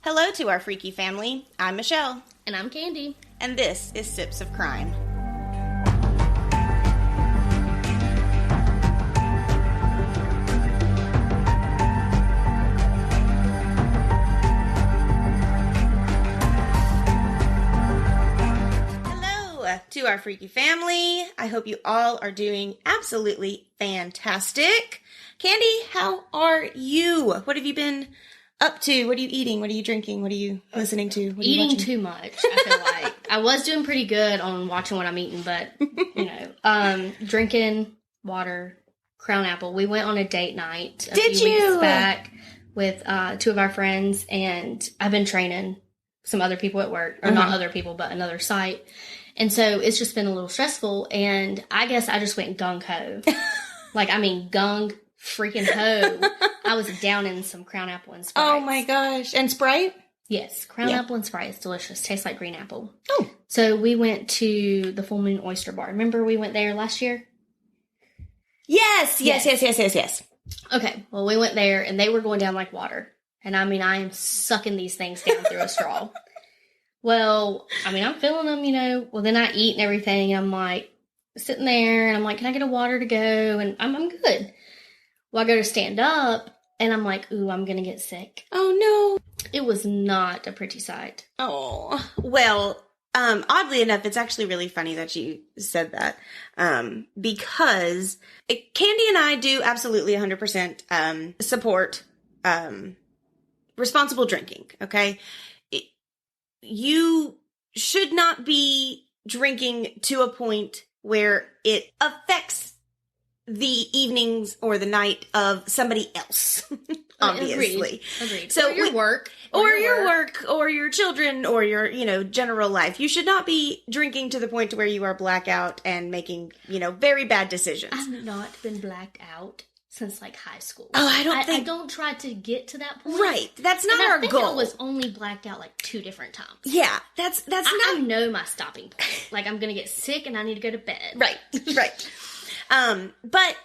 Hello to our freaky family. I'm Michelle. And I'm Kandi. And this is Sips of Crime. Hello to our freaky family. I hope you all are doing absolutely fantastic. Kandi, how are you? What have you been up to? What are you eating? What are you drinking? What are you listening to? What are you Eating too much, I feel like. I was doing pretty good on watching what I'm eating, but, drinking water, Crown Apple. We went on a date night a few weeks back with two of our friends, and I've been training some other people at work, or not other people, but another site. And so it's just been a little stressful, and I guess I just went gung-ho. Gung freaking ho. I was down in some Crown Apple and Sprite. Oh my gosh. And Sprite? Yes. Crown Apple and Sprite is delicious. Tastes like green apple. Oh. So we went to the Full Moon Oyster Bar. Remember we went there last year? Yes. Okay. Well, we went there and they were going down like water. And I am sucking these things down through a straw. Well, I'm feeling them, Well, then I eat and everything. And I'm like sitting there and I'm like, can I get a water to go? And I'm good. Well, I go to stand up, and I'm like, ooh, I'm going to get sick. Oh, no. It was not a pretty sight. Oh. Well, oddly enough, it's actually really funny that you said that, because Kandi and I do absolutely 100% support responsible drinking, okay? You should not be drinking to a point where it affects the evenings or the night of somebody else, obviously. Agreed. So or your work. Or your work, or your children, or your, general life. You should not be drinking to the point to where you are blackout and making, very bad decisions. I've not been blacked out since, high school. Oh, I don't try to get to that point. Right. That's not our goal. I was only blacked out, 2 different times. Yeah. That's not... I know my stopping point. I'm going to get sick and I need to go to bed. Right. But,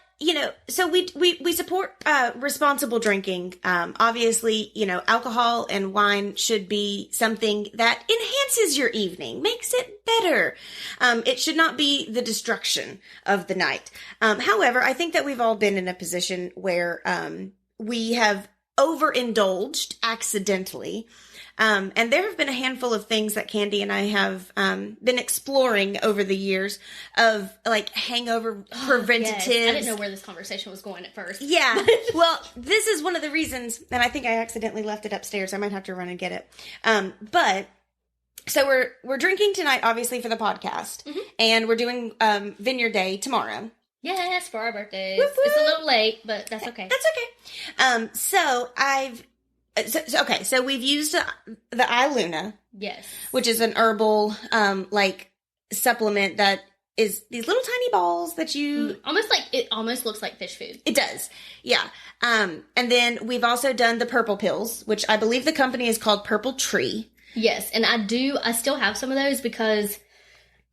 so we support responsible drinking. Obviously, alcohol and wine should be something that enhances your evening, makes it better. It should not be the destruction of the night. However, I think that we've all been in a position where we have overindulged accidentally. And there have been a handful of things that Kandi and I have been exploring over the years of hangover preventatives. Yes. I didn't know where this conversation was going at first. Yeah. Well, this is one of the reasons, and I think I accidentally left it upstairs. I might have to run and get it. But so we're drinking tonight, obviously, for the podcast, and we're doing Vineyard Day tomorrow. Yes, for our birthdays. Woo-hoo. It's a little late, but that's okay. That's okay. So we've used the iLuna. Yes. Which is an herbal, supplement that is these little tiny balls that you... It almost looks like fish food. It does. Yeah. And then we've also done the purple pills, which I believe the company is called Purple Tree. Yes. And I still have some of those because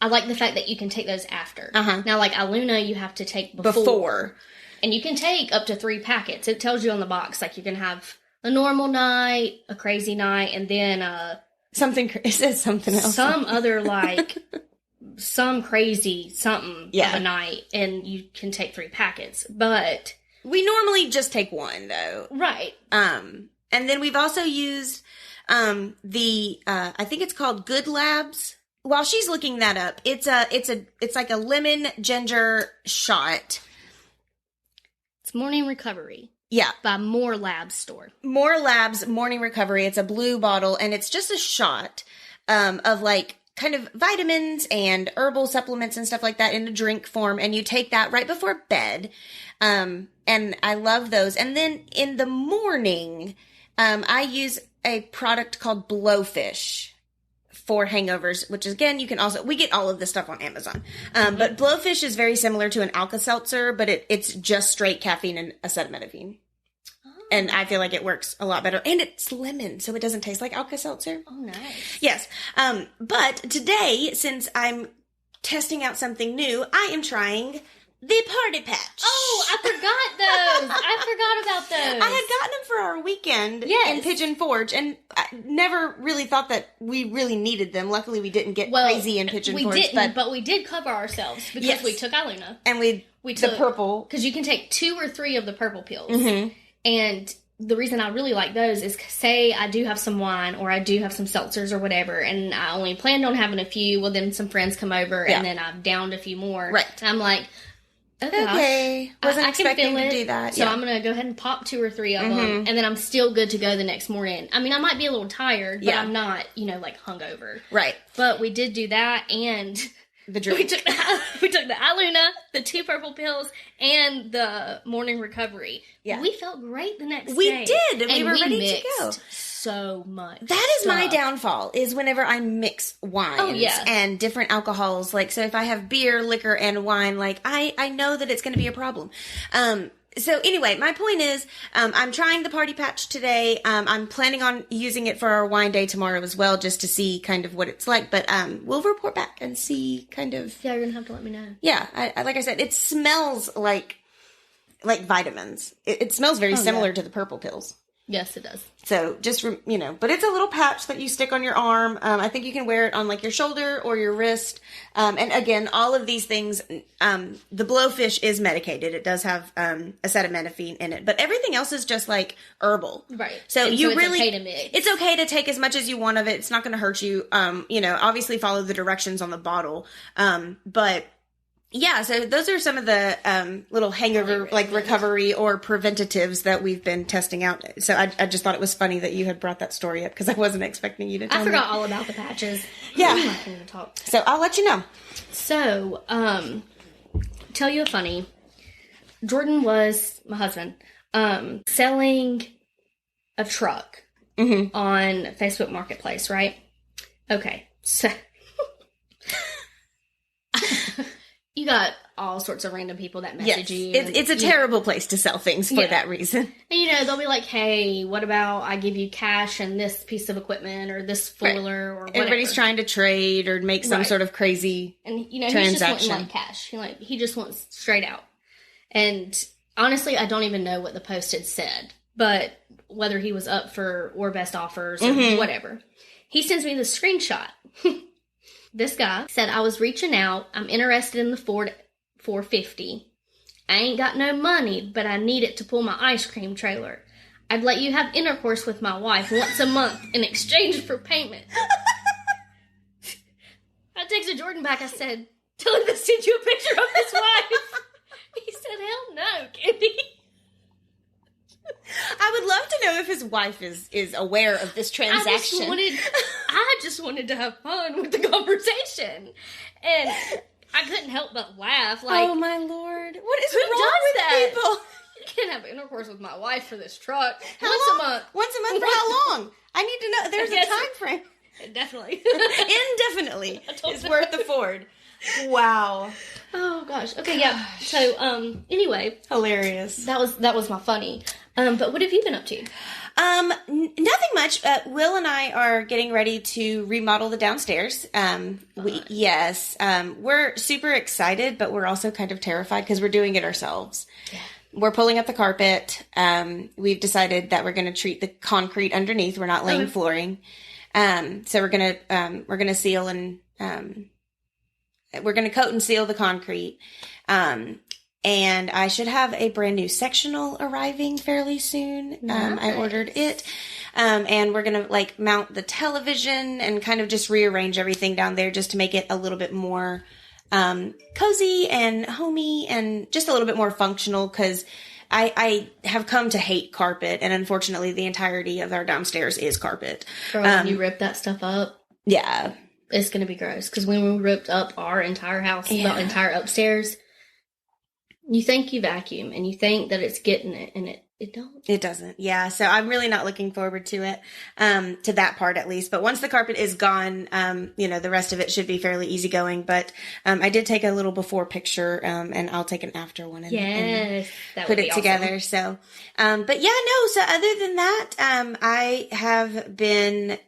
I like the fact that you can take those after. Uh-huh. Now, iLuna, you have to take before. And you can take up to 3 packets. It tells you on the box, you can have a normal night, a crazy night, and then it says something else. Some other some crazy something of a night, and you can take 3 packets. But we normally just take 1 though. Right. And then we've also used I think it's called Good Labs. While she's looking that up, it's like a lemon ginger shot. It's Morning Recovery. Yeah. By More Labs store. More Labs Morning Recovery. It's a blue bottle, and it's just a shot of kind of vitamins and herbal supplements and stuff like that in a drink form, and you take that right before bed. And I love those. And then in the morning, I use a product called Blowfish for hangovers, which again, we get all of this stuff on Amazon. But Blowfish is very similar to an Alka-Seltzer, but it's just straight caffeine and acetaminophen. Oh. And I feel like it works a lot better. And it's lemon, so it doesn't taste like Alka-Seltzer. Oh, nice. Yes. But today, since I'm testing out something new, I am trying the Party Patch. Oh, I forgot those. I forgot about those. I had gotten them for our weekend in Pigeon Forge, and I never really thought that we really needed them. Luckily, we didn't get crazy in Pigeon Forge. We didn't, but we did cover ourselves because we took Aluna. And we took the purple. Because you can take 2 or 3 of the purple pills. Mm-hmm. And the reason I really like those is, say I do have some wine or I do have some seltzers or whatever, and I only planned on having a few. Well, then some friends come over, and then I've downed a few more. Right. And I'm like, okay. Wasn't expecting to do that. So I'm going to go ahead and pop 2 or 3 of them, and then I'm still good to go the next morning. I mean, I might be a little tired, but I'm not, like hungover. Right. But we did do that, and the drink. We took the Aluna, the 2 purple pills, and the morning recovery. Yeah. We felt great the next day. We did. And we were ready to go. So much. That is my downfall, is whenever I mix wines and different alcohols. Like, so if I have beer, liquor, and wine, like, I know that it's going to be a problem. So anyway, my point is, I'm trying the Party Patch today. I'm planning on using it for our wine day tomorrow as well, just to see kind of what it's like. But we'll report back and see kind of. Yeah, you're gonna have to let me know. Yeah, I like I said, it smells like vitamins. It smells very similar to the purple pills. Yes, it does. So just, but it's a little patch that you stick on your arm. I think you can wear it on like your shoulder or your wrist. And again, all of these things, the blowfish is medicated. It does have acetaminophen in it, but everything else is just like herbal. Right. So it's okay to mix. It's okay to take as much as you want of it. It's not going to hurt you. Obviously follow the directions on the bottle. But yeah, so those are some of the little hangover, like recovery or preventatives that we've been testing out. So I just thought it was funny that you had brought that story up because I wasn't expecting you to tell me. I forgot all about the patches. Yeah. So I'll let you know. So, tell you a funny. Jordan was, my husband, selling a truck on Facebook Marketplace, right? Okay, so... You got all sorts of random people that message you. It's a terrible place to sell things for that reason. And, they'll be like, hey, what about I give you cash and this piece of equipment or this fuller or whatever. Everybody's trying to trade or make some sort of crazy transaction. He just wants cash. He just wants straight out. And honestly, I don't even know what the post had said, but whether he was up for or best offers or whatever. He sends me the screenshot. This guy said, I was reaching out. I'm interested in the Ford 450. I ain't got no money, but I need it to pull my ice cream trailer. I'd let you have intercourse with my wife once a month in exchange for payment. I texted Jordan back. I said, tell him to send you a picture of his wife. He said, hell no, Kandi. I would love to know if his wife is aware of this transaction. I just wanted to have fun with the conversation. And I couldn't help but laugh. Like, oh my Lord. What is who wrong does with that? people? You can't have intercourse with my wife for this truck. Once a month. Once a month for how long? I need to know. There's a time frame. Definitely. Indefinitely. It's worth the Ford. Wow. Oh gosh. Okay, yeah. So anyway. Hilarious. That was my funny. But what have you been up to? Nothing much. Will and I are getting ready to remodel the downstairs. We're super excited, but we're also kind of terrified because we're doing it ourselves. Yeah. We're pulling up the carpet. We've decided that we're going to treat the concrete underneath. We're not laying flooring. So we're gonna seal and we're gonna coat and seal the concrete. And I should have a brand new sectional arriving fairly soon. Nice. I ordered it. And we're going to mount the television and kind of just rearrange everything down there just to make it a little bit more, cozy and homey and just a little bit more functional. Cause I have come to hate carpet, and unfortunately the entirety of our downstairs is carpet. Girl, when you rip that stuff up. Yeah. It's going to be gross. Cause when we ripped up our entire house, the entire upstairs, you think you vacuum and you think that it's getting it, and it don't. It doesn't. Yeah. So I'm really not looking forward to it, to that part at least. But once the carpet is gone, the rest of it should be fairly easygoing. But I did take a little before picture, and I'll take an after one and put it together. So, but yeah, no. So other than that, I have been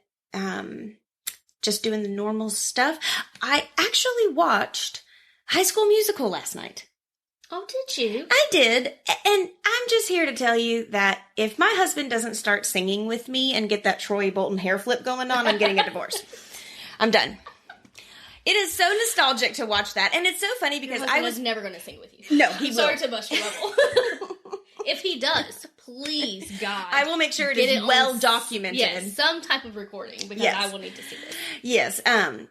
just doing the normal stuff. I actually watched High School Musical last night. Oh, did you? I did. And I'm just here to tell you that if my husband doesn't start singing with me and get that Troy Bolton hair flip going on, I'm getting a divorce. I'm done. It is so nostalgic to watch that. And it's so funny because I was never going to sing with you. No, he will. Sorry to bust your bubble. If he does, please, God. I will make sure it is well documented. Yes, some type of recording, because I will need to see this. Yes,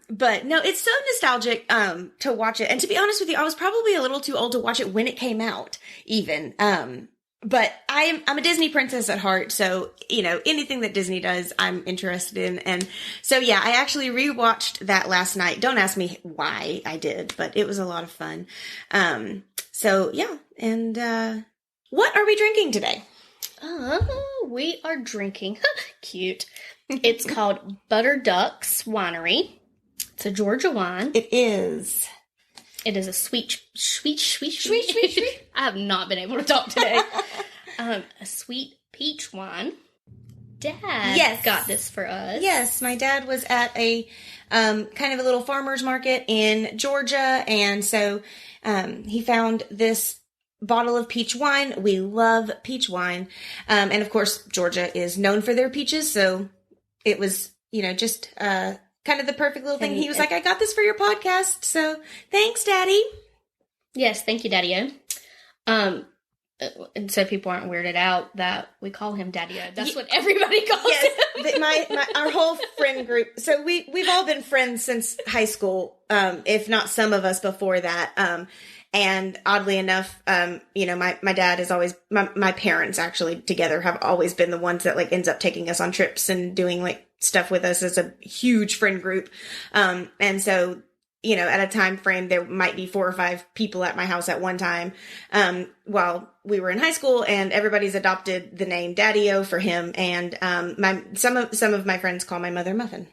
but no, it's so nostalgic to watch it. And to be honest with you, I was probably a little too old to watch it when it came out, even. But I'm a Disney princess at heart, so, anything that Disney does, I'm interested in. And so, yeah, I actually rewatched that last night. Don't ask me why I did, but it was a lot of fun. So, yeah, and what are we drinking today? We are drinking, cute. It's called Butter Duck Winery. It's a Georgia wine. It is. It is a sweet. I have not been able to talk today. A sweet peach wine. Dad got this for us. Yes, my dad was at a kind of a little farmer's market in Georgia, and so he found this bottle of peach wine. We love peach wine. And of course, Georgia is known for their peaches. So it was, just kind of the perfect little thing. He was like, I got this for your podcast. So thanks, Daddy. Yes. Thank you, Daddy-O. And so people aren't weirded out that we call him Daddy-O. That's what everybody calls him. Our whole friend group. So we've all been friends since high school. If not some of us before that. And oddly enough, my dad is always, my parents actually together have always been the ones that ends up taking us on trips and doing stuff with us as a huge friend group. And so, at a time frame, there might be 4 or 5 people at my house at one time, while we were in high school, and everybody's adopted the name Daddy-O for him. And, some of my friends call my mother Muffin.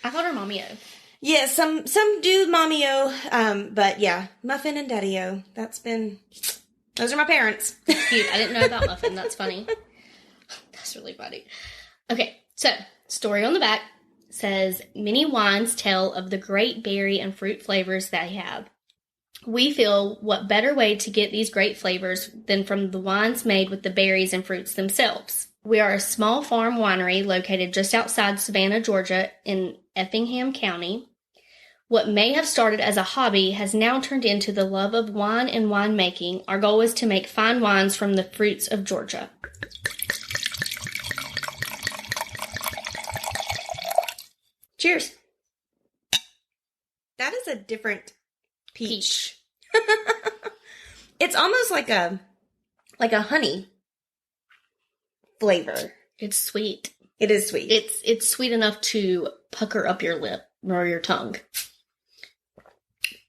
I called her Mommy-O. Yeah, some do Mommy-O, but yeah, Muffin and Daddy-O. Those are my parents. Cute. I didn't know about Muffin. That's funny. That's really funny. Okay, so, story on the back says, many wines tell of the great berry and fruit flavors they have. We feel what better way to get these great flavors than from the wines made with the berries and fruits themselves. We are a small farm winery located just outside Savannah, Georgia, in Effingham County. What may have started as a hobby has now turned into the love of wine and winemaking. Our goal is to make fine wines from the fruits of Georgia. Cheers. That is a different peach. It's almost like a honey flavor. It's sweet. It is sweet. It's sweet enough to pucker up your lip or your tongue.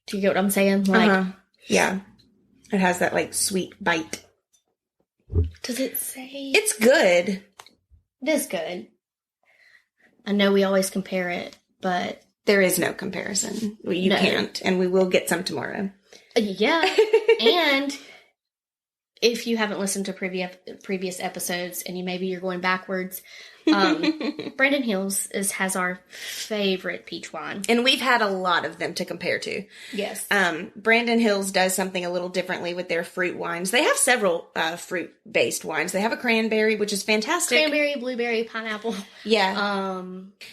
Do you get what I'm saying? Yeah. It has that sweet bite. Does it say? It's good. It is good. I know we always compare it, but there is no comparison. You can't, and we will get some tomorrow. Yeah. And if you haven't listened to previous episodes, and maybe you're going backwards, Brandon Hills has our favorite peach wine. And we've had a lot of them to compare to. Yes. Brandon Hills does something a little differently with their fruit wines. They have several fruit-based wines. They have a cranberry, which is fantastic. Cranberry, blueberry, pineapple. Yeah.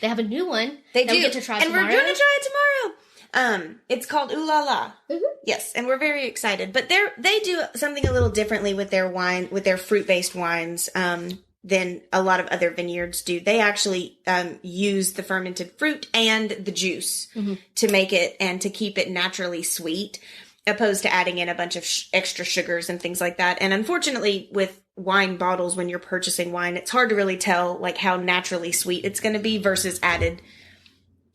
They have a new one. They do. We get to try tomorrow. And we're going to try it tomorrow. It's called Ooh La La. Mm-hmm. Yes, and we're very excited. But they do something a little differently with their wine, with their fruit-based wines, than a lot of other vineyards do. They actually use the fermented fruit and the juice to make it and to keep it naturally sweet, opposed to adding in a bunch of extra sugars and things like that. And unfortunately, with wine bottles, when you're purchasing wine, it's hard to really tell how naturally sweet it's going to be versus added,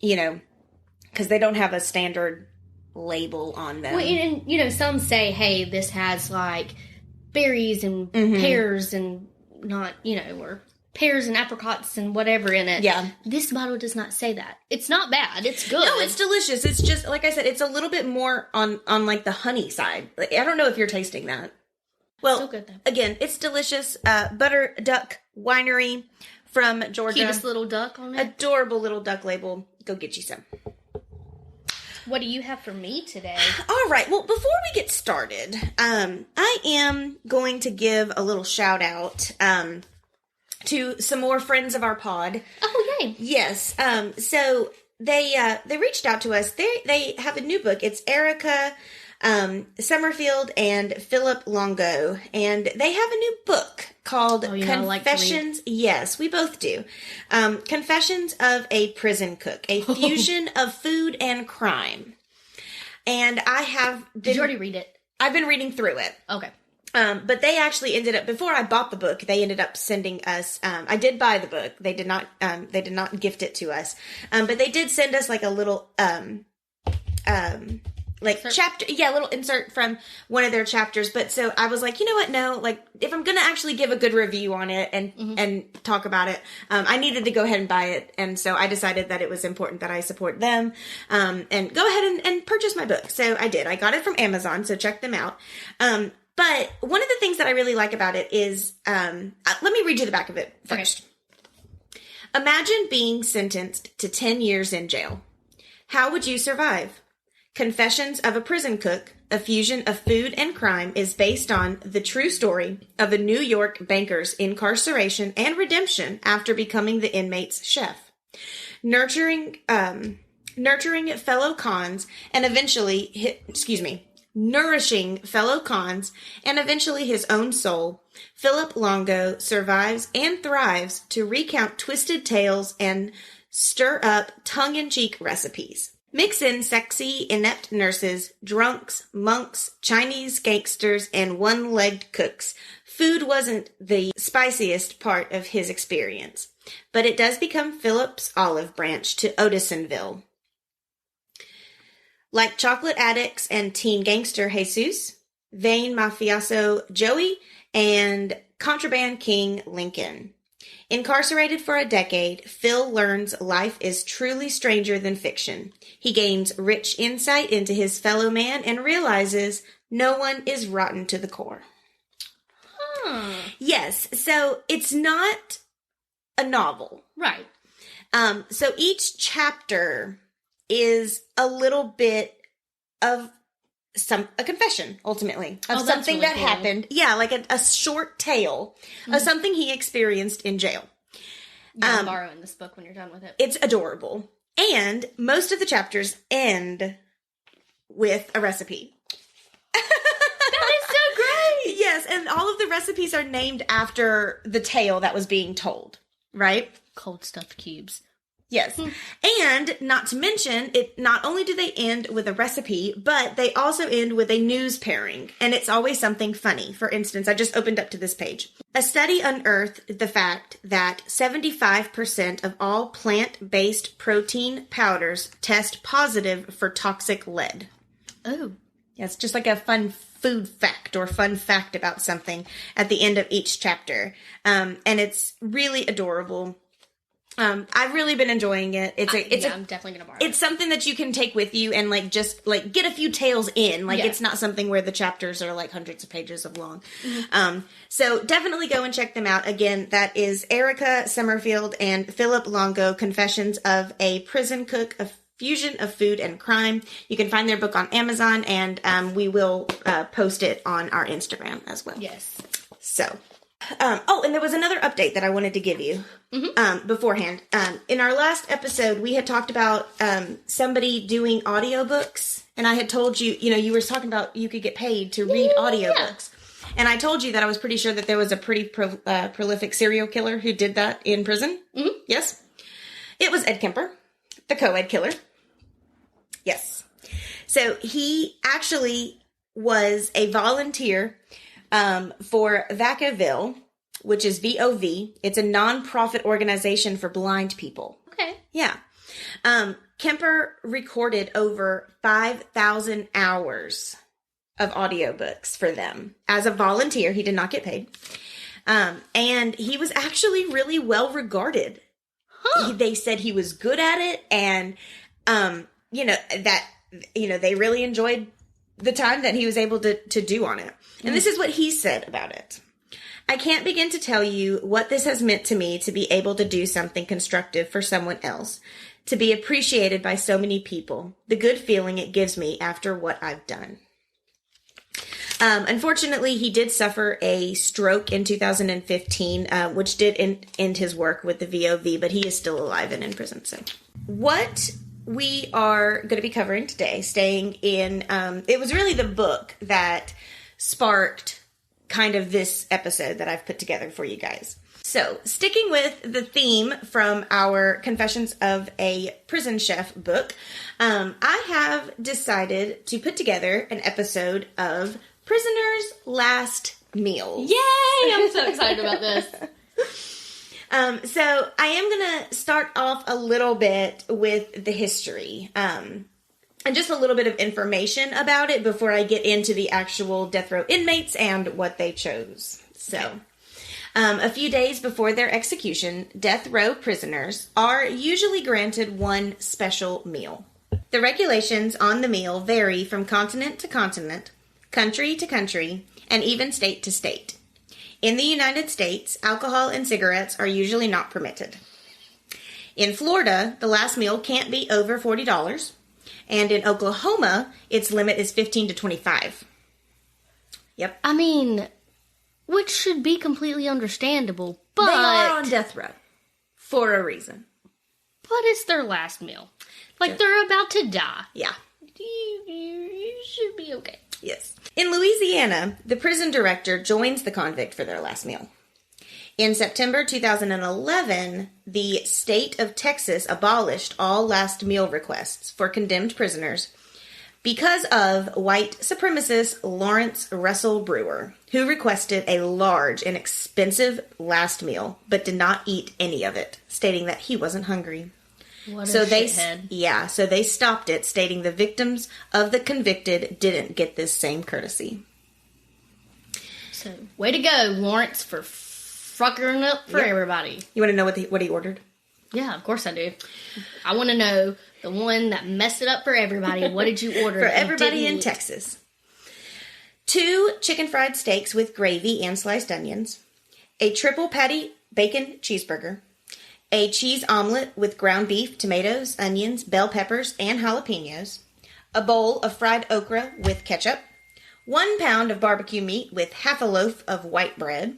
because they don't have a standard label on them. Well, and some say, hey, this has berries and pears and not, or pears and apricots and whatever in it. Yeah. This bottle does not say that. It's not bad. It's good. No, it's delicious. It's just, like I said, it's a little bit more on the honey side. I don't know if you're tasting that. Well, so good, though. Again, it's delicious. Butter Duck Winery from Georgia. Cutest little duck on it. Adorable little duck label. Go get you some. What do you have for me today? All right. Well, before we get started, I am going to give a little shout out to some more friends of our pod. Oh, yay. Yes. So they reached out to us. They have a new book. It's Erika Somerfelf and Philip Longo, and they have a new book called Confessions. Yes, we both do. Confessions of a Prison Cook, a fusion of food and crime. And I have been... Did you already read it? I've been reading through it. Okay. But they actually ended up, before I bought the book, they ended up sending us, I did buy the book. They did not gift it to us. But they did send us like a little, chapter, a little insert from one of their chapters. But so I was like, you know what? No, like if I'm going to actually give a good review on it and talk about it, I needed to go ahead and buy it. And so I decided that it was important that I support them, and go ahead and purchase my book. So I did. I got it from Amazon. So check them out. But one of the things that I really like about it is, let me read you the back of it first. Okay. Imagine being sentenced to 10 years in jail. How would you survive? Confessions of a Prison Cook, a fusion of food and crime, is based on the true story of a New York banker's incarceration and redemption after becoming the inmate's chef. Nurturing fellow cons and eventually, nourishing fellow cons and eventually his own soul, Philip Longo survives and thrives to recount twisted tales and stir up tongue-in-cheek recipes. Mix in sexy, inept nurses, drunks, monks, Chinese gangsters, and one-legged cooks. Food wasn't the spiciest part of his experience, but it does become Philip's olive branch to Odisonville. Like chocolate addicts and teen gangster Jesus, vain mafioso Joey, and contraband king Lincoln. Incarcerated for a decade, Phil learns life is truly stranger than fiction. He gains rich insight into his fellow man and realizes no one is rotten to the core. Yes, so it's not a novel. Right. So each chapter is a little bit of a confession, ultimately, of something really that happened. Yeah, like a short tale of something he experienced in jail. I'm borrowing this book when you're done with it. It's adorable. And most of the chapters end with a recipe. That is so great! Yes, and all of the recipes are named after the tale that was being told, right? Cold stuffed cubes. Yes. And not to mention, it not only do they end with a recipe, but they also end with a news pairing. And it's always something funny. For instance, I just opened up to this page. A study unearthed the fact that 75% of all plant-based protein powders test positive for toxic lead. Oh. Yeah, it's just like a fun food fact or fun fact about something at the end of each chapter. And it's really adorable. I've really been enjoying it. I'm definitely gonna borrow it. It's something that you can take with you and get a few tales in. It's not something where the chapters are like hundreds of pages of long. Mm-hmm. So definitely go and check them out. Again, that is Erika Somerfelf and Philip Longo, Confessions of a Prison Cook, a fusion of food and crime. You can find their book on Amazon, and we will post it on our Instagram as well. Yes. So. And there was another update that I wanted to give you beforehand. In our last episode, we had talked about somebody doing audiobooks, and I had told you, you were talking about you could get paid to read audiobooks. Yeah. And I told you that I was pretty sure that there was a pretty prolific serial killer who did that in prison. Mm-hmm. Yes. It was Ed Kemper, the co-ed killer. Yes. So he actually was a volunteer for Vacaville, which is VOV. It's a non-profit organization for blind people. Okay. Yeah. Kemper recorded over 5,000 hours of audiobooks for them. As a volunteer, he did not get paid. And he was actually really well regarded. Huh. They said he was good at it, and, they really enjoyed the time that he was able to do on it. And this is what he said about it. I can't begin to tell you what this has meant to me to be able to do something constructive for someone else, to be appreciated by so many people, the good feeling it gives me after what I've done. Unfortunately, he did suffer a stroke in 2015, which did end his work with the VOV, but he is still alive and in prison. So, what we are going to be covering today, staying in, it was really the book that sparked kind of this episode that I've put together for you guys. So, sticking with the theme from our Confessions of a Prison Chef book, I have decided to put together an episode of Prisoner's Last Meal. Yay! I'm so excited about this. So I am going to start off a little bit with the history, and just a little bit of information about it before I get into the actual death row inmates and what they chose. So, a few days before their execution, death row prisoners are usually granted one special meal. The regulations on the meal vary from continent to continent, country to country, and even state to state. In the United States, alcohol and cigarettes are usually not permitted. In Florida, the last meal can't be over $40, and in Oklahoma, its limit is $15 to $25. Yep. I mean, which should be completely understandable, but... They are on death row for a reason. But it's their last meal. Like, they're about to die. Yeah. You should be okay. Yes. In Louisiana, the prison director joins the convict for their last meal. In September 2011, the state of Texas abolished all last meal requests for condemned prisoners because of white supremacist Lawrence Russell Brewer, who requested a large and expensive last meal but did not eat any of it, stating that he wasn't hungry. What a shithead. Yeah, so they stopped it, stating the victims of the convicted didn't get this same courtesy. So, way to go, Lawrence, for fucking up for everybody. You want to know what he ordered? Yeah, of course I do. I want to know the one that messed it up for everybody. What did you order? For everybody in Texas. 2 chicken fried steaks with gravy and sliced onions. A triple patty bacon cheeseburger. A cheese omelet with ground beef, tomatoes, onions, bell peppers, and jalapenos. A bowl of fried okra with ketchup. 1 pound of barbecue meat with half a loaf of white bread.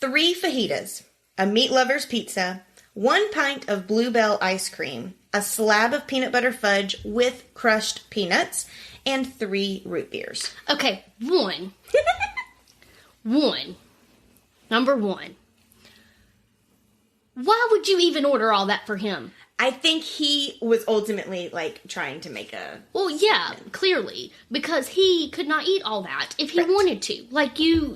3 fajitas. A meat lover's pizza. 1 pint of Bluebell ice cream. A slab of peanut butter fudge with crushed peanuts. And 3 root beers. Okay, one. Number 1. Why would you even order all that for him? I think he was ultimately, trying to make a... Well, yeah, clearly. Because he could not eat all that if he wanted to.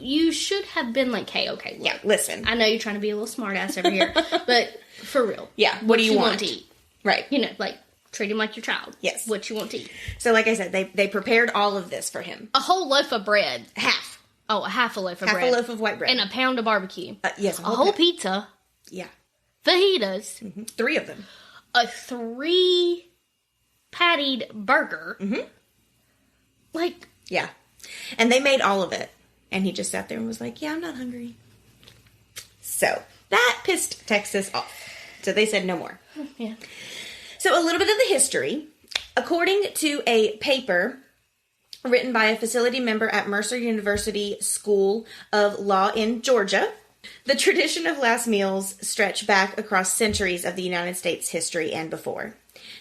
You should have been like, hey, okay, look. Yeah, listen. I know you're trying to be a little smart ass over here. But, for real. Yeah, what do you want to eat? Right. Treat him like your child. Yes. What you want to eat. So, like I said, they prepared all of this for him. A whole loaf of bread. Half. Oh, a half a loaf of bread. Half a loaf of white bread. And a pound of barbecue. Yes. A whole pizza. Yeah. Fajitas. Mm-hmm. 3 of them. A 3-pattied burger. Mm-hmm. Yeah. And they made all of it. And he just sat there and was like, yeah, I'm not hungry. So, that pissed Texas off. So they said no more. Yeah. So, a little bit of the history. According to a paper written by a facility member at Mercer University School of Law in Georgia, the tradition of last meals stretch back across centuries of the United States history and before.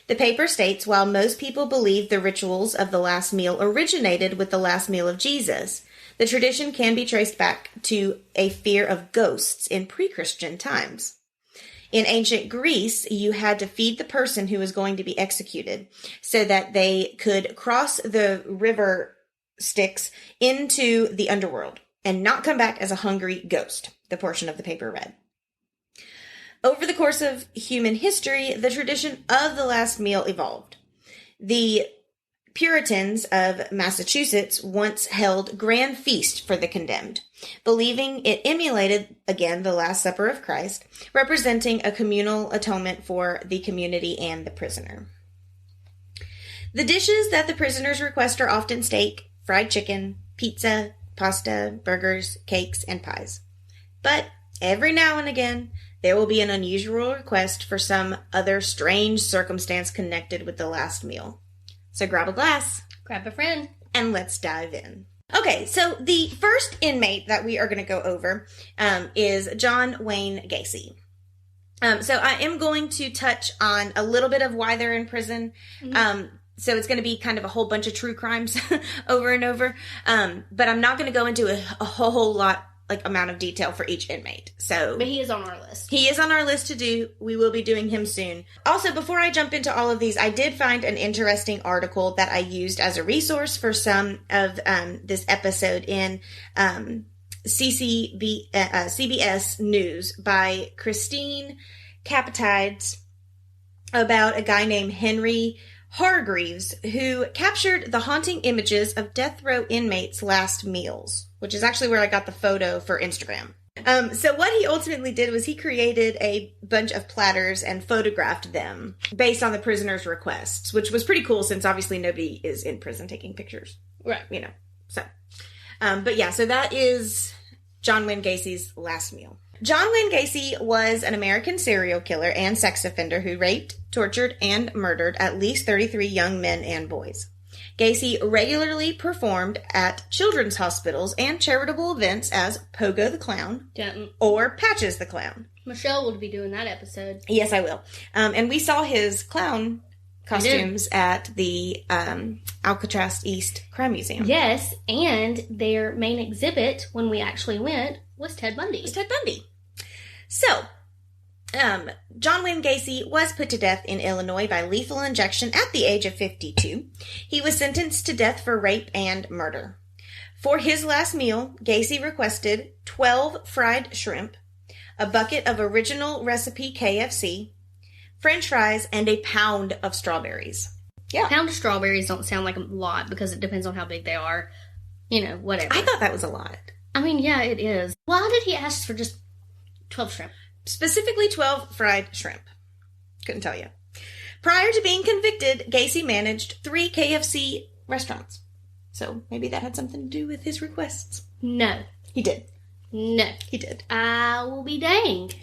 The paper states, while most people believe the rituals of the last meal originated with the last meal of Jesus, the tradition can be traced back to a fear of ghosts in pre-Christian times. In ancient Greece, you had to feed the person who was going to be executed so that they could cross the river Styx into the underworld and not come back as a hungry ghost, the portion of the paper read. Over the course of human history, the tradition of the last meal evolved. The Puritans of Massachusetts once held grand feast for the condemned, believing it emulated, again, the Last Supper of Christ, representing a communal atonement for the community and the prisoner. The dishes that the prisoners request are often steak, fried chicken, pizza, pasta, burgers, cakes, and pies. But every now and again, there will be an unusual request for some other strange circumstance connected with the last meal. So grab a glass. Grab a friend. And let's dive in. Okay, so the first inmate that we are going to go over is John Wayne Gacy. So I am going to touch on a little bit of why they're in prison. So it's going to be kind of a whole bunch of true crimes over and over. But I'm not going to go into a whole lot, amount of detail for each inmate. But he is on our list. He is on our list to do. We will be doing him soon. Also, before I jump into all of these, I did find an interesting article that I used as a resource for some of this episode in CBS News by Christine Capatides about a guy named Henry Hargreaves, who captured the haunting images of death row inmates' last meals, which is actually where I got the photo for Instagram. So what he ultimately did was he created a bunch of platters and photographed them based on the prisoners' requests, which was pretty cool since obviously nobody is in prison taking pictures. Right. So that is John Wayne Gacy's last meal. John Wayne Gacy was an American serial killer and sex offender who raped, tortured, and murdered at least 33 young men and boys. Gacy regularly performed at children's hospitals and charitable events as Pogo the Clown or Patches the Clown. Michelle will be doing that episode. Yes, I will. And we saw his clown costumes at the Alcatraz East Crime Museum. Yes, and their main exhibit, when we actually went, was Ted Bundy. So, John Wayne Gacy was put to death in Illinois by lethal injection at the age of 52. He was sentenced to death for rape and murder. For his last meal, Gacy requested 12 fried shrimp, a bucket of original recipe KFC, French fries, and a pound of strawberries. Yeah. A pound of strawberries don't sound like a lot because it depends on how big they are. Whatever. I thought that was a lot. I mean, yeah, it is. Why did he ask for just 12 shrimp? Specifically 12 fried shrimp. Couldn't tell you. Prior to being convicted, Gacy managed 3 KFC restaurants. So maybe that had something to do with his requests. No. He did. No. He did. I will be danged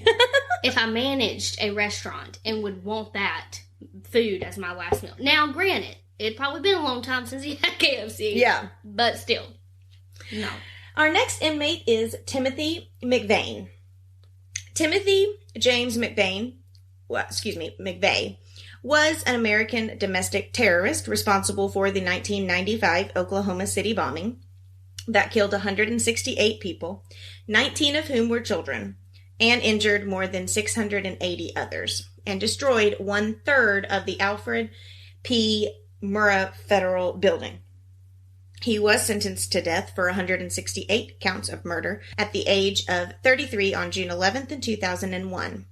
if I managed a restaurant and would want that food as my last meal. Now, granted, it'd probably been a long time since he had KFC. Yeah. But still. No. Our next inmate is Timothy McVeigh. Timothy James McVeigh was an American domestic terrorist responsible for the 1995 Oklahoma City bombing that killed 168 people, 19 of whom were children, and injured more than 680 others, and destroyed 1/3 of the Alfred P. Murrah Federal Building. He was sentenced to death for 168 counts of murder at the age of 33 on June 11th in 2001.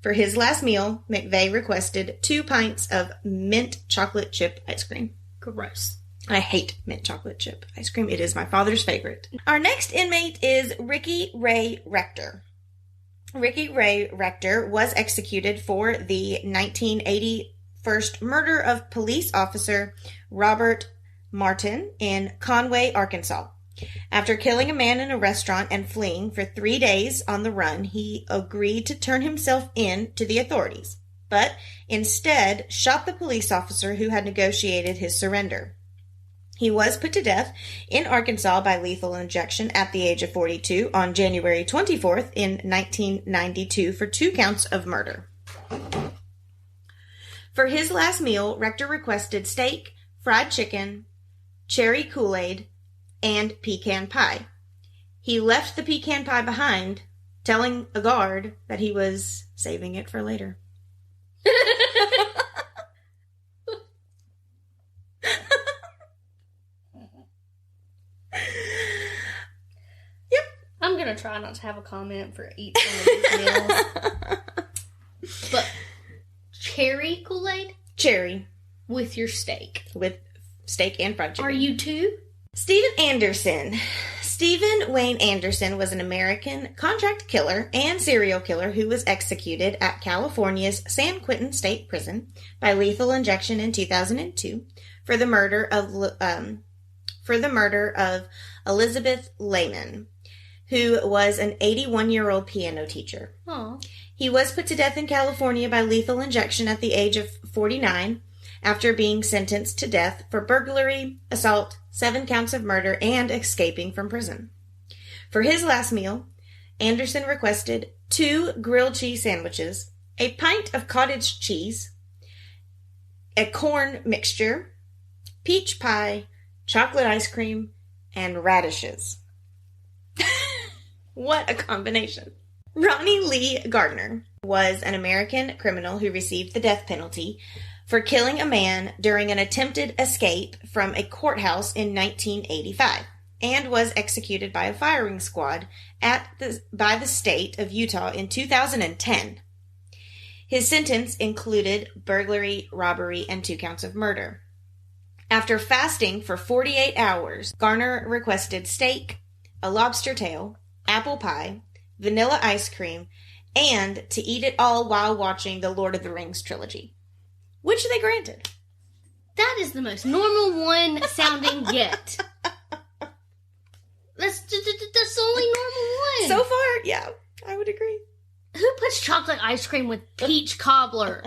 For his last meal, McVeigh requested 2 pints of mint chocolate chip ice cream. Gross. I hate mint chocolate chip ice cream. It is my father's favorite. Our next inmate is Ricky Ray Rector. Ricky Ray Rector was executed for the 1981 murder of police officer Robert Martin in Conway, Arkansas. After killing a man in a restaurant and fleeing for 3 days on the run, he agreed to turn himself in to the authorities, but instead shot the police officer who had negotiated his surrender. He was put to death in Arkansas by lethal injection at the age of 42 on January 24th in 1992 for 2 counts of murder. For his last meal, Rector requested steak, fried chicken, cherry Kool-Aid, and pecan pie. He left the pecan pie behind, telling a guard that he was saving it for later. Yep. I'm going to try not to have a comment for each one of these meals. But cherry Kool-Aid? Cherry. With your steak. With steak and fried chicken. Are you too? Stephen Anderson. Stephen Wayne Anderson was an American contract killer and serial killer who was executed at California's San Quentin State Prison by lethal injection in 2002 for the murder of Elizabeth Lehman, who was an 81-year-old piano teacher. Aww. He was put to death in California by lethal injection at the age of 49 after being sentenced to death for burglary, assault, 7 counts of murder, and escaping from prison. For his last meal, Anderson requested 2 grilled cheese sandwiches, a pint of cottage cheese, a corn mixture, peach pie, chocolate ice cream, and radishes. What a combination. Ronnie Lee Gardner was an American criminal who received the death penalty for killing a man during an attempted escape from a courthouse in 1985 and was executed by a firing squad by the state of Utah in 2010. His sentence included burglary, robbery, and 2 counts of murder. After fasting for 48 hours, Garner requested steak, a lobster tail, apple pie, vanilla ice cream, and to eat it all while watching the Lord of the Rings trilogy, which they granted. That is the most normal one sounding yet. That's the only normal one. So far, yeah, I would agree. Who puts chocolate ice cream with peach cobbler?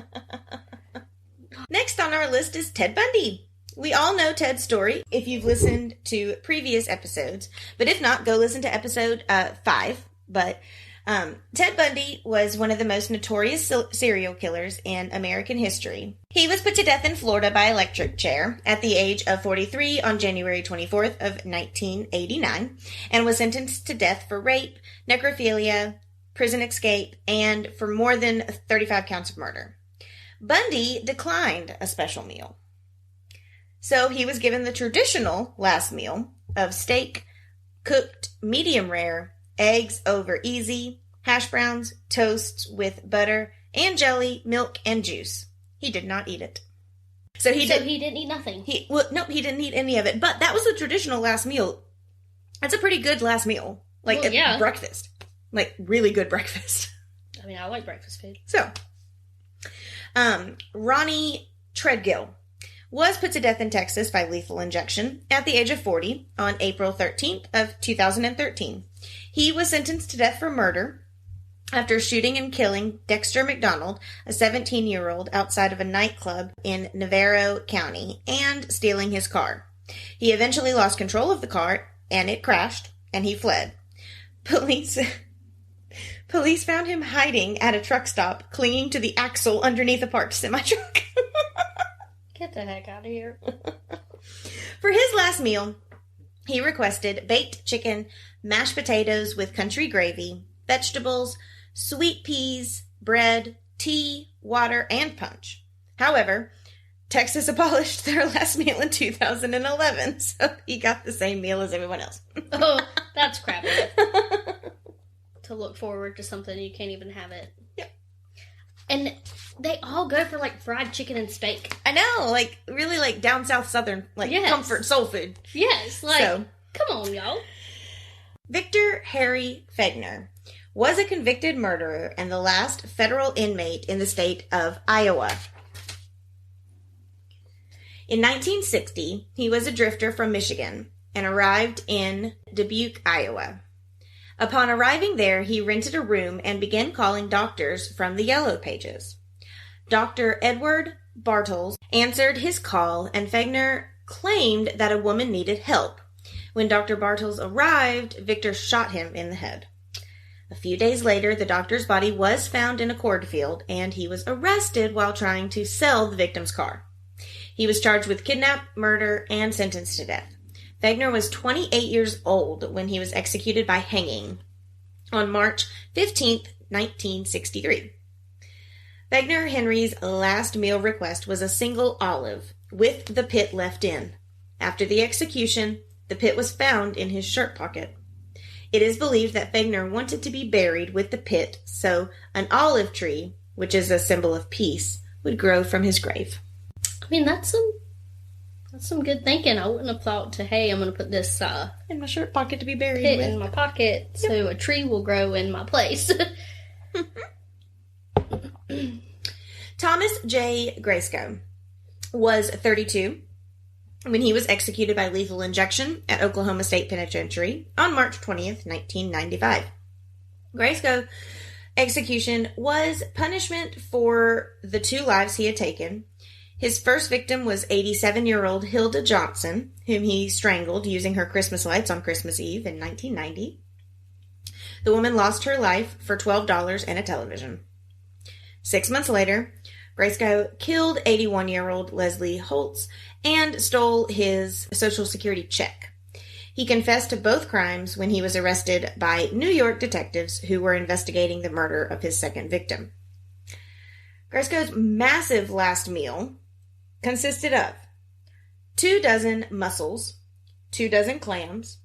Next on our list is Ted Bundy. We all know Ted's story if you've listened to previous episodes, but if not, go listen to episode 5. But Ted Bundy was one of the most notorious serial killers in American history. He was put to death in Florida by electric chair at the age of 43 on January 24th of 1989 and was sentenced to death for rape, necrophilia, prison escape, and for more than 35 counts of murder. Bundy declined a special meal. So he was given the traditional last meal of steak, cooked medium rare, eggs over easy, hash browns, toasts with butter and jelly, milk, and juice. He did not eat it. So he didn't eat nothing. He didn't eat any of it. But that was the traditional last meal. That's a pretty good last meal. Like breakfast. Like really good breakfast. I mean, I like breakfast food. So, Ronnie Treadgill was put to death in Texas by lethal injection at the age of 40 on April 13th of 2013. He was sentenced to death for murder after shooting and killing Dexter McDonald, a 17-year-old, outside of a nightclub in Navarro County, and stealing his car. He eventually lost control of the car, and it crashed, and he fled. Police found him hiding at a truck stop, clinging to the axle underneath a parked semi-truck. Get the heck out of here. For his last meal, he requested baked chicken, mashed potatoes with country gravy, vegetables, sweet peas, bread, tea, water, and punch. However, Texas abolished their last meal in 2011, so he got the same meal as everyone else. Oh, that's crappy. To look forward to something you can't even have it. Yep. And they all go for, like, fried chicken and steak. I know, like, really, like, down south southern, like, comfort soul food. Yes, like, come on, y'all. Victor Harry Fegner was a convicted murderer and the last federal inmate in the state of Iowa. In 1960, he was a drifter from Michigan and arrived in Dubuque, Iowa. Upon arriving there, he rented a room and began calling doctors from the Yellow Pages. Dr. Edward Bartels answered his call, and Fegner claimed that a woman needed help. When Dr. Bartels arrived, Victor shot him in the head. A few days later, the doctor's body was found in a cornfield, and he was arrested while trying to sell the victim's car. He was charged with kidnap, murder, and sentenced to death. Fegner was 28 years old when he was executed by hanging on March 15th, 1963. Fegner Henry's last meal request was a single olive with the pit left in. After the execution, the pit was found in his shirt pocket. It is believed that Fegner wanted to be buried with the pit so an olive tree, which is a symbol of peace, would grow from his grave. I mean, that's some good thinking. I wouldn't have thought hey, I'm going to put this in my shirt pocket to be buried pit with. in my pocket so a tree will grow in my place. Thomas J. Grayscone was 32. when he was executed by lethal injection at Oklahoma State Penitentiary on March 20th, 1995. Graysco's execution was punishment for the 2 lives he had taken. His first victim was 87-year-old Hilda Johnson, whom he strangled using her Christmas lights on Christmas Eve in 1990. The woman lost her life for $12 and a television. 6 months later, Graysco killed 81-year-old Leslie Holtz and stole his Social Security check. He confessed to both crimes when he was arrested by New York detectives who were investigating the murder of his second victim. Graysco's massive last meal consisted of 2 dozen mussels, 2 dozen clams,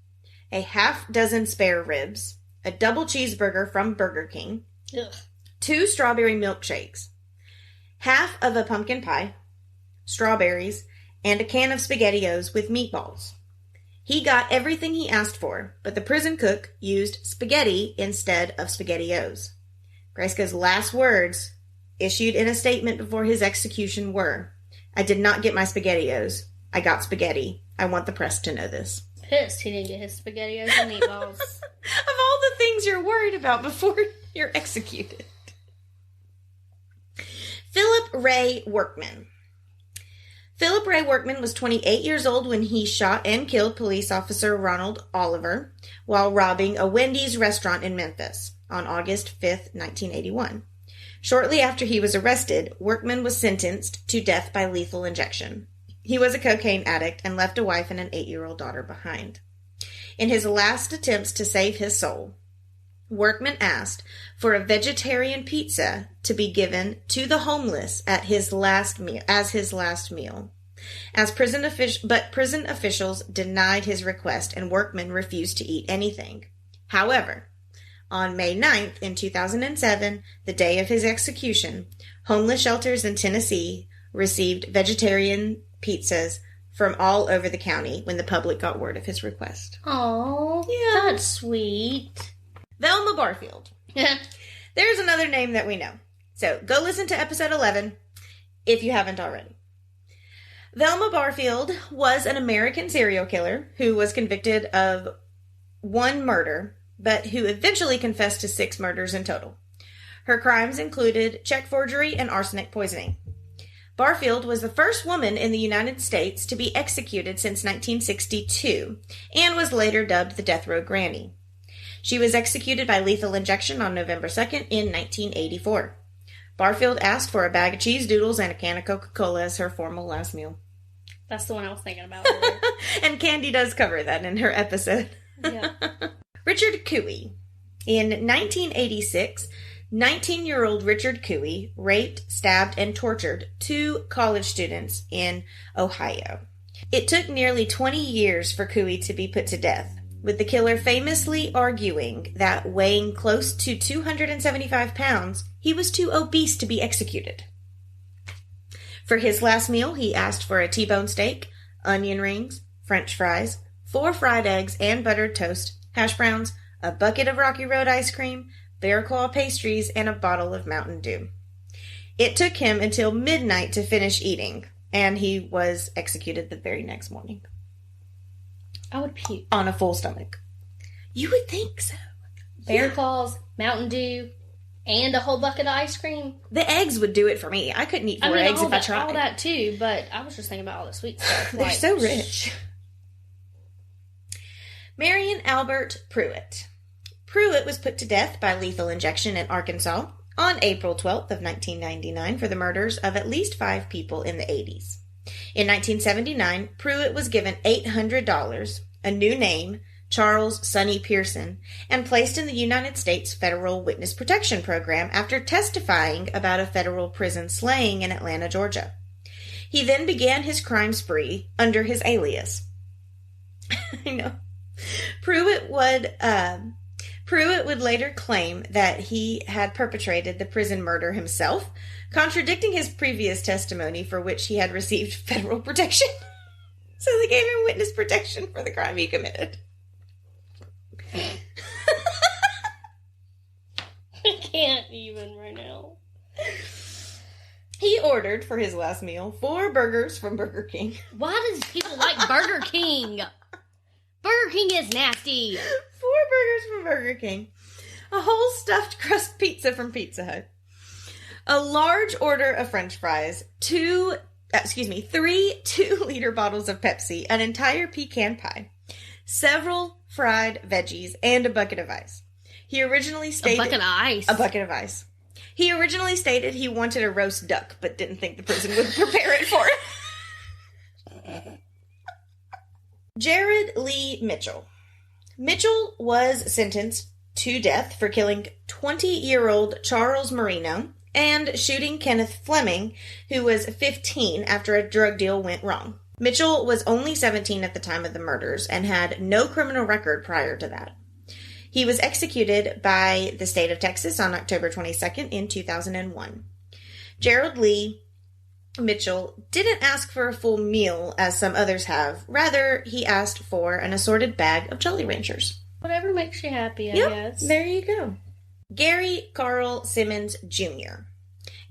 a half dozen spare ribs, a double cheeseburger from Burger King, Ugh. 2 strawberry milkshakes, half of a pumpkin pie, strawberries, and a can of SpaghettiOs with meatballs. He got everything he asked for, but the prison cook used spaghetti instead of SpaghettiOs. Graysco's last words, issued in a statement before his execution, were, "I did not get my SpaghettiOs. I got spaghetti. I want the press to know this." Pissed he didn't get his SpaghettiOs and meatballs. Of all the things you're worried about before you're executed. Philip Ray Workman. Philip Ray Workman was 28 years old when he shot and killed police officer Ronald Oliver while robbing a Wendy's restaurant in Memphis on August 5th, 1981. Shortly after he was arrested, Workman was sentenced to death by lethal injection. He was a cocaine addict and left a wife and an 8-year-old daughter behind. In his last attempts to save his soul, Workman asked for a vegetarian pizza to be given to the homeless at his last meal, but prison officials denied his request and Workman refused to eat anything. However, on May 9th in 2007, the day of his execution, homeless shelters in Tennessee received vegetarian pizzas from all over the county when the public got word of his request. Oh, Yeah. that's sweet. Velma Barfield. There's another name that we know. So go listen to episode 11 if you haven't already. Velma Barfield was an American serial killer who was convicted of 1 murder, but who eventually confessed to 6 murders in total. Her crimes included check forgery and arsenic poisoning. Barfield was the first woman in the United States to be executed since 1962 and was later dubbed the Death Row Granny. She was executed by lethal injection on November 2nd in 1984. Barfield asked for a bag of cheese doodles and a can of Coca-Cola as her formal last meal. That's the one I was thinking about. And Kandi does cover that in her episode. Yeah. Richard Cooey. In 1986, 19-year-old Richard Cooey raped, stabbed, and tortured 2 college students in Ohio. It took nearly 20 years for Cooey to be put to death, with the killer famously arguing that weighing close to 275 pounds, he was too obese to be executed. For his last meal, he asked for a T-bone steak, onion rings, French fries, 4 fried eggs and buttered toast, hash browns, a bucket of Rocky Road ice cream, bear claw pastries, and a bottle of Mountain Dew. It took him until midnight to finish eating, and he was executed the very next morning. I would puke. On a full stomach. You would think so. Bear claws, Mountain Dew, and a whole bucket of ice cream. The eggs would do it for me. I couldn't eat 4 eggs if I tried. All that too, but I was just thinking about all the sweet stuff. They're so rich. Marion Albert Pruitt. Pruitt was put to death by lethal injection in Arkansas on April 12th of 1999 for the murders of at least 5 people in the 80s. In 1979, Pruitt was given $800, a new name, Charles Sonny Pearson, and placed in the United States Federal Witness Protection Program after testifying about a federal prison slaying in Atlanta, Georgia. He then began his crime spree under his alias. I know. Pruitt would later claim that he had perpetrated the prison murder himself, contradicting his previous testimony for which he had received federal protection. So they gave him witness protection for the crime he committed. I can't even right now. He He ordered for his last meal 4 burgers from Burger King. Why does people like Burger King? Burger King is nasty. 4 burgers from Burger King. A whole stuffed crust pizza from Pizza Hut. A large order of French fries. 3 2-liter bottles of Pepsi. An entire pecan pie. Several fried veggies. And a bucket of ice. He originally stated... A bucket of ice? A bucket of ice. He originally stated he wanted a roast duck, but didn't think the prison would prepare it for him. Jared Lee Mitchell. Mitchell was sentenced to death for killing 20-year-old Charles Marino and shooting Kenneth Fleming, who was 15 after a drug deal went wrong. Mitchell was only 17 at the time of the murders and had no criminal record prior to that. He was executed by the state of Texas on October 22nd in 2001. Gerald Lee Mitchell didn't ask for a full meal, as some others have. Rather, he asked for an assorted bag of Jolly Ranchers. Whatever makes you happy, I guess. There you go. Gary Carl Simmons, Jr.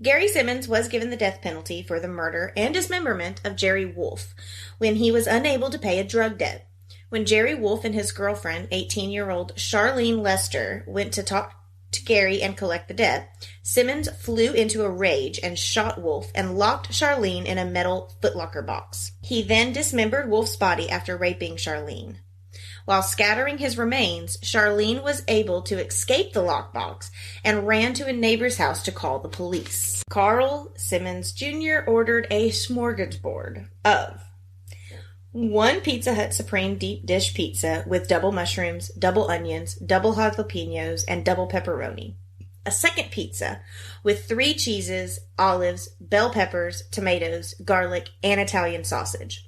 Gary Simmons was given the death penalty for the murder and dismemberment of Jerry Wolf when he was unable to pay a drug debt. When Jerry Wolf and his girlfriend, 18-year-old Charlene Lester, went to talk to Gary and collect the debt, Simmons flew into a rage and shot Wolf and locked Charlene in a metal footlocker box. He then dismembered Wolf's body after raping Charlene. While scattering his remains, Charlene was able to escape the lockbox and ran to a neighbor's house to call the police. Carl Simmons Jr. ordered a smorgasbord of 1 Pizza Hut Supreme Deep Dish Pizza with double mushrooms, double onions, double jalapenos, and double pepperoni. A second pizza with 3 cheeses, olives, bell peppers, tomatoes, garlic, and Italian sausage.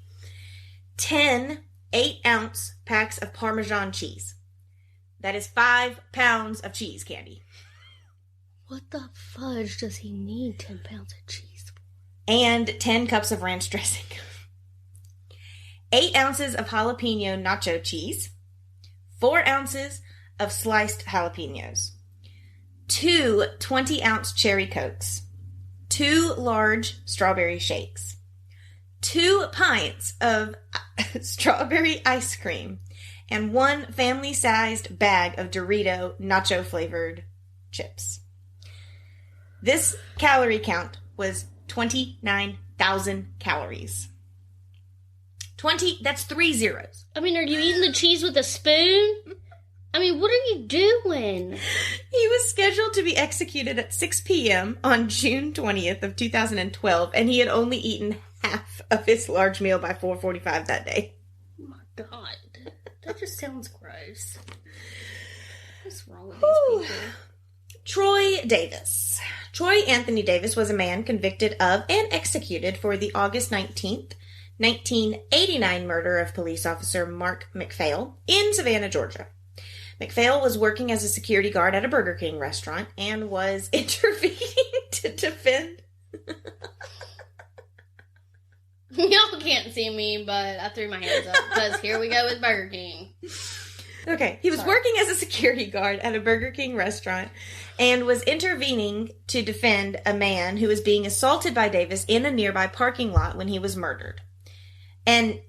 10 8-ounce packs of Parmesan cheese. That is 5 pounds of cheese, Kandi. What the fudge does he need 10 pounds of cheese for? And 10 cups of ranch dressing. 8 ounces of jalapeno nacho cheese, 4 ounces of sliced jalapenos, 2 20-ounce cherry cokes, 2 large strawberry shakes, 2 pints of strawberry ice cream, and 1 family-sized bag of Dorito nacho-flavored chips. This calorie count was 29,000 calories. That's 3 zeros. I mean, are you eating the cheese with a spoon? I mean, what are you doing? He was scheduled to be executed at 6 p.m. on June 20th of 2012, and he had only eaten half of his large meal by 4:45 that day. Oh my God. That just sounds gross. What's wrong with these people? Troy Davis. Troy Anthony Davis was a man convicted of and executed for the August 19th, 1989 murder of police officer Mark McPhail in Savannah, Georgia. McPhail was working as a security guard at a Burger King restaurant and was intervening to defend... Y'all can't see me, but I threw my hands up because here we go with Burger King. Okay, he was working as a security guard at a Burger King restaurant and was intervening to defend a man who was being assaulted by Davis in a nearby parking lot when he was murdered. And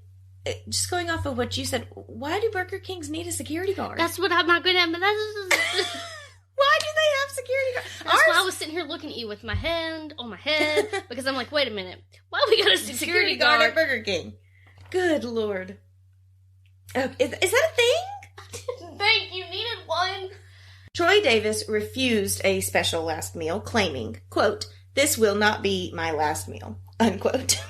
just going off of what you said, why do Burger Kings need a security guard? That's what I'm not good at, but that's... Why do they have security guards? That's why I was sitting here looking at you with my hand on my head, because I'm like, wait a minute, why we got a security guard at Burger King? Good Lord. Oh, is that a thing? I didn't think you needed one. Troy Davis refused a special last meal, claiming, quote, "This will not be my last meal," unquote.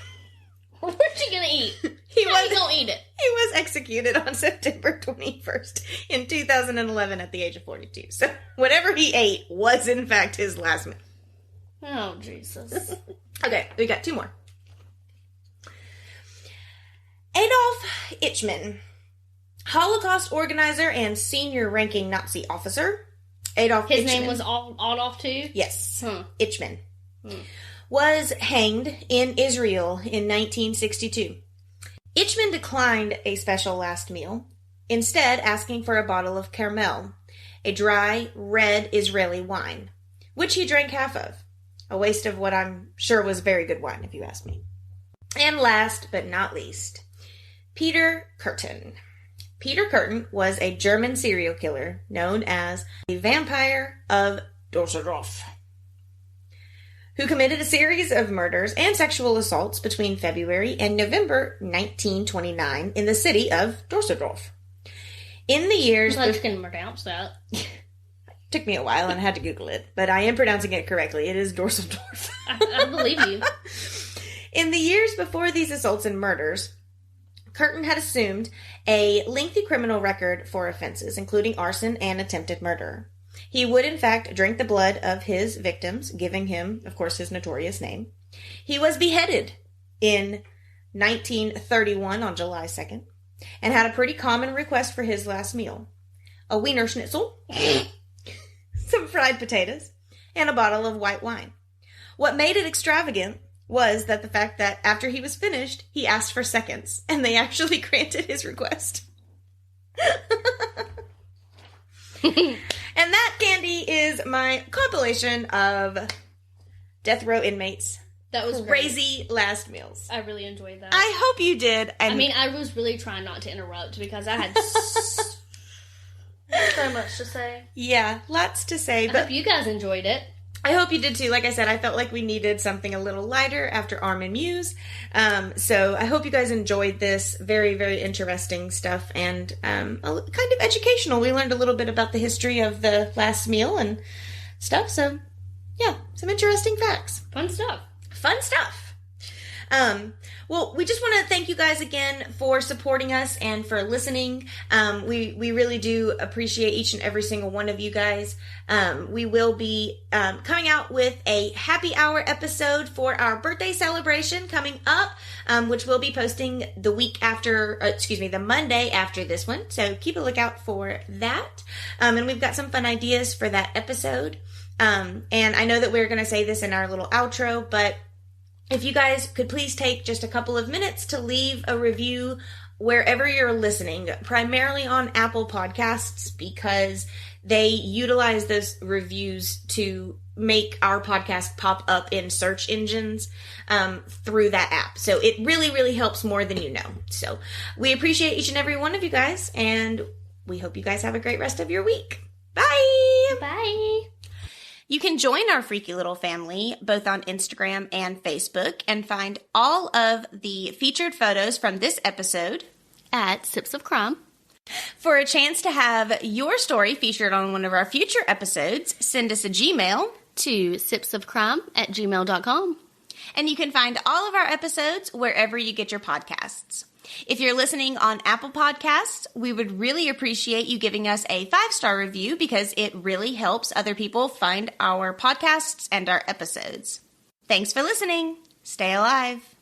Where's he gonna eat? He gonna eat it? He was executed on September 21st in 2011 at the age of 42. So whatever he ate was in fact his last meal. Oh, Jesus. Okay, we got 2 more. Adolf Eichmann, Holocaust organizer and senior ranking Nazi officer. His name was Adolf too? Yes. Eichmann. Was hanged in Israel in 1962. Eichmann declined a special last meal, instead asking for a bottle of Carmel, a dry, red Israeli wine, which he drank half of. A waste of what I'm sure was very good wine, if you ask me. And last but not least, Peter Kürten. Peter Kürten was a German serial killer known as the Vampire of Düsseldorf, who committed a series of murders and sexual assaults between February and November 1929 in the city of Düsseldorf. In the years... I'm glad you can pronounce that. Took me a while and I had to Google it, but I am pronouncing it correctly. It is Düsseldorf. I believe you. In the years before these assaults and murders, Kürten had assumed a lengthy criminal record for offenses, including arson and attempted murder. He would, in fact, drink the blood of his victims, giving him, of course, his notorious name. He was beheaded in 1931 on July 2nd and had a pretty common request for his last meal: a Wiener Schnitzel, some fried potatoes, and a bottle of white wine. What made it extravagant was that the fact that after he was finished, he asked for seconds, and they actually granted his request. And that, Kandi, is my compilation of death row inmates. That was crazy last meals. I really enjoyed that. I hope you did. And I mean, I was really trying not to interrupt because I had so much to say. Yeah, lots to say. But I hope you guys enjoyed it. I hope you did too. Like I said, I felt like we needed something a little lighter after Arm and Muse. So I hope you guys enjoyed this. Very, very interesting stuff and kind of educational. We learned a little bit about the history of the last meal and stuff. So yeah, some interesting facts. Fun stuff. Fun stuff. Well, we just want to thank you guys again for supporting us and for listening. We really do appreciate each and every single one of you guys. We will be coming out with a happy hour episode for our birthday celebration coming up, which we'll be posting the Monday after this one. So keep a lookout for that. And we've got some fun ideas for that episode. And I know that we're going to say this in our little outro, but if you guys could please take just a couple of minutes to leave a review wherever you're listening, primarily on Apple Podcasts, because they utilize those reviews to make our podcast pop up in search engines through that app. So it really, really helps more than you know. So we appreciate each and every one of you guys, and we hope you guys have a great rest of your week. Bye! Bye! You can join our freaky little family both on Instagram and Facebook and find all of the featured photos from this episode at Sips of Crime. For a chance to have your story featured on one of our future episodes, send us a Gmail to sipsofcrime@gmail.com. And you can find all of our episodes wherever you get your podcasts. If you're listening on Apple Podcasts, we would really appreciate you giving us a 5-star review because it really helps other people find our podcasts and our episodes. Thanks for listening. Stay alive.